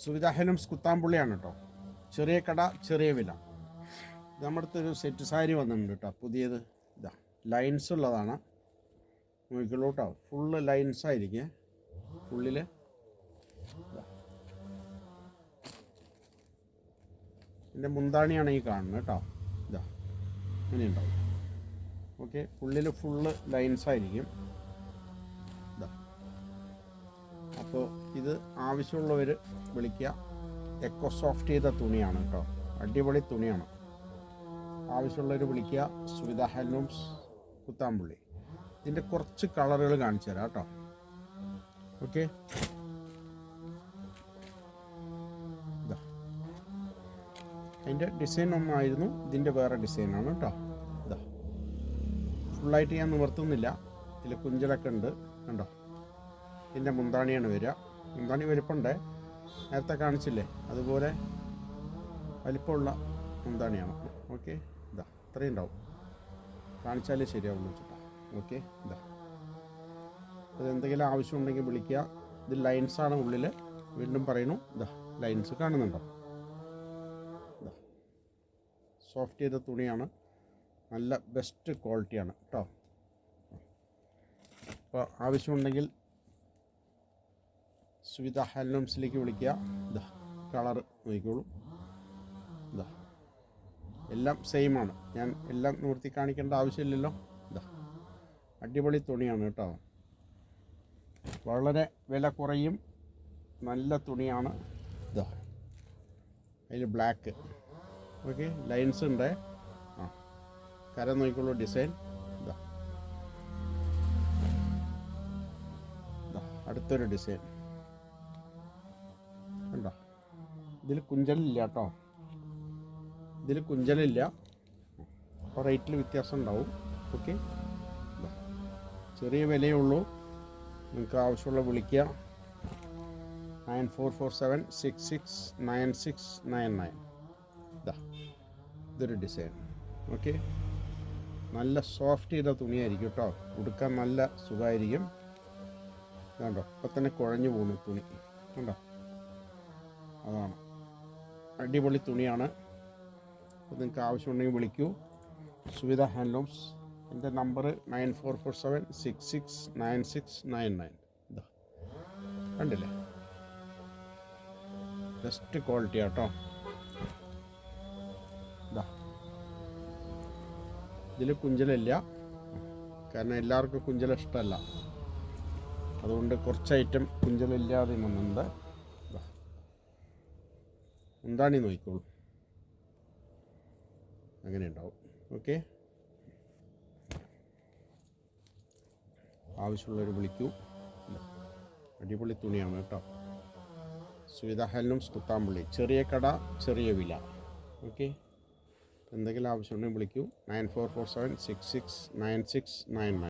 സുവിധ ഹെലംസ് കുത്താമ്പുള്ളിയാണ് കേട്ടോ. ചെറിയ കട ചെറിയ വില. നമ്മുടെ അടുത്തൊരു സെറ്റ് സാരി വന്നിട്ടുണ്ട് കേട്ടോ, പുതിയത്. ഇതാ ലൈൻസ് ഉള്ളതാണ്, നോക്കിക്കോളൂ കേട്ടോ. ഫുള്ള് ലൈൻസ് ആയിരിക്കും ഉള്ളിൽ. ഇതിൻ്റെ മുന്താണിയാണ് ഈ കാണുന്നത് കേട്ടോ. ഇതാ ഇങ്ങനെ ഉണ്ടാവും. ഓക്കെ, ഉള്ളിൽ ഫുള്ള് ലൈൻസ് ആയിരിക്കും. ഇതാ, അപ്പോൾ ഇത് ആവശ്യമുള്ളവർ വിളിക്കുക. എക്കോ സോഫ്റ്റ് ചെയ്ത തുണിയാണ് കേട്ടോ, അടിപൊളി തുണിയാണ്. ആവശ്യമുള്ളവർ വിളിക്കുക. സുവിധ ഹാൻഡ്ലൂംസ് കുത്താമ്പുള്ളി. ഇതിൻ്റെ കുറച്ച് കളറുകൾ കാണിച്ചു തരാം കേട്ടോ. ഓക്കെ, അതിൻ്റെ ഡിസൈൻ ഒന്നായിരുന്നു, ഇതിൻ്റെ വേറെ ഡിസൈനാണ് കേട്ടോ. ഇതാ ഫുള്ളായിട്ട് ഞാൻ നിവർത്തുന്നില്ല, ഇതിൽ കുഞ്ചലൊക്കെ ഉണ്ട് കണ്ടോ. ഇതിൻ്റെ മുന്താണിയാണ് വരിക. മുന്താണി വലിപ്പമുണ്ട്, നേരത്തെ കാണിച്ചില്ലേ അതുപോലെ വലിപ്പമുള്ള മുന്താണിയാണ്. ഓക്കെ, ഇതാ ഇത്രയും ഉണ്ടാവും, കാണിച്ചാലേ ശരിയാവുള്ളൂ വെച്ചിട്ടാ. ഓക്കെ, ഇതാ അതെന്തെങ്കിലും ആവശ്യമുണ്ടെങ്കിൽ വിളിക്കുക. ഇത് ലൈൻസാണ് ഉള്ളിൽ, വീണ്ടും പറയുന്നു. ഇതാ ലൈൻസ് കാണുന്നുണ്ടോ. ഇതാ സോഫ്റ്റ് ചെയ്ത തുണിയാണ്, നല്ല ബെസ്റ്റ് ക്വാളിറ്റിയാണ് കേട്ടോ. അപ്പോൾ ആവശ്യമുണ്ടെങ്കിൽ സുവിധ ഹാൻഡ്ലൂംസിലേക്ക് വിളിക്കുക. ഇതാ കളറ് നോക്കിക്കോളൂ. ഇതാ എല്ലാം സെയിമാണ്, ഞാൻ എല്ലാം നിവർത്തി കാണിക്കേണ്ട ആവശ്യമില്ലല്ലോ. ഇതാ അടിപൊളി തുണിയാണ് കേട്ടോ, വളരെ വില കുറയും, നല്ല തുണിയാണ്. ഇതാ അതിൽ ബ്ലാക്ക്. ഓക്കെ, ലൈൻസ് ഉണ്ട്. ആ കര നോക്കിക്കോളൂ, ഡിസൈൻ. ഇതാ ഇതാ അടുത്തൊരു ഡിസൈൻ ഉണ്ടോ. ഇതിൽ കുഞ്ചലില്ല കേട്ടോ, ഇതിൽ കുഞ്ചലില്ല. അപ്പോൾ റേറ്റിൽ വ്യത്യാസം ഉണ്ടാവും. ഓക്കെ, ചെറിയ വിലയേ ഉള്ളൂ. നിങ്ങൾക്ക് ആവശ്യമുള്ള വിളിക്കുക. 9447669699. ഇതാ ഇതൊരു ഡിസൈൻ. ഓക്കെ, നല്ല സോഫ്റ്റ് ചെയ്ത തുണിയായിരിക്കും കേട്ടോ, ഉടുക്കാൻ നല്ല സുഖമായിരിക്കും. ഇതുണ്ടോ, ഇപ്പം തന്നെ കുഴഞ്ഞു പോകുന്നു തുണി കണ്ടോ. അതാണ് അടിപൊളി തുണിയാണ്. അപ്പോൾ നിങ്ങൾക്ക് ആവശ്യമുണ്ടെങ്കിൽ വിളിക്കൂ. സുവിധ ഹാൻഡ്ലൂംസ്. എൻ്റെ നമ്പർ 9447669699. ഇതാ കണ്ടില്ലേ, ബെസ്റ്റ് ക്വാളിറ്റി ആട്ടോ. ഇതാ ഇതിൽ കുഞ്ചലില്ല, കാരണം എല്ലാവർക്കും കുഞ്ചല ഇഷ്ടമല്ല, അതുകൊണ്ട് കുറച്ച് ഐറ്റം കുഞ്ചലില്ലാതെ വന്നിട്ടുണ്ട്. മുന്താണി നോക്കിക്കോളൂ, അങ്ങനെ ഉണ്ടാവും. ഓക്കെ, ആവശ്യമുള്ളവർ വിളിക്കൂ. അടിപൊളി തുണിയാണ് കേട്ടോ. സുവിധ ഹാൻഡ്ലൂംസ് കുത്താമ്പുള്ളി. ചെറിയ കട ചെറിയ വില. ഓക്കെ, എന്തെങ്കിലും ആവശ്യമുണ്ടെങ്കിൽ വിളിക്കൂ. 9447669699.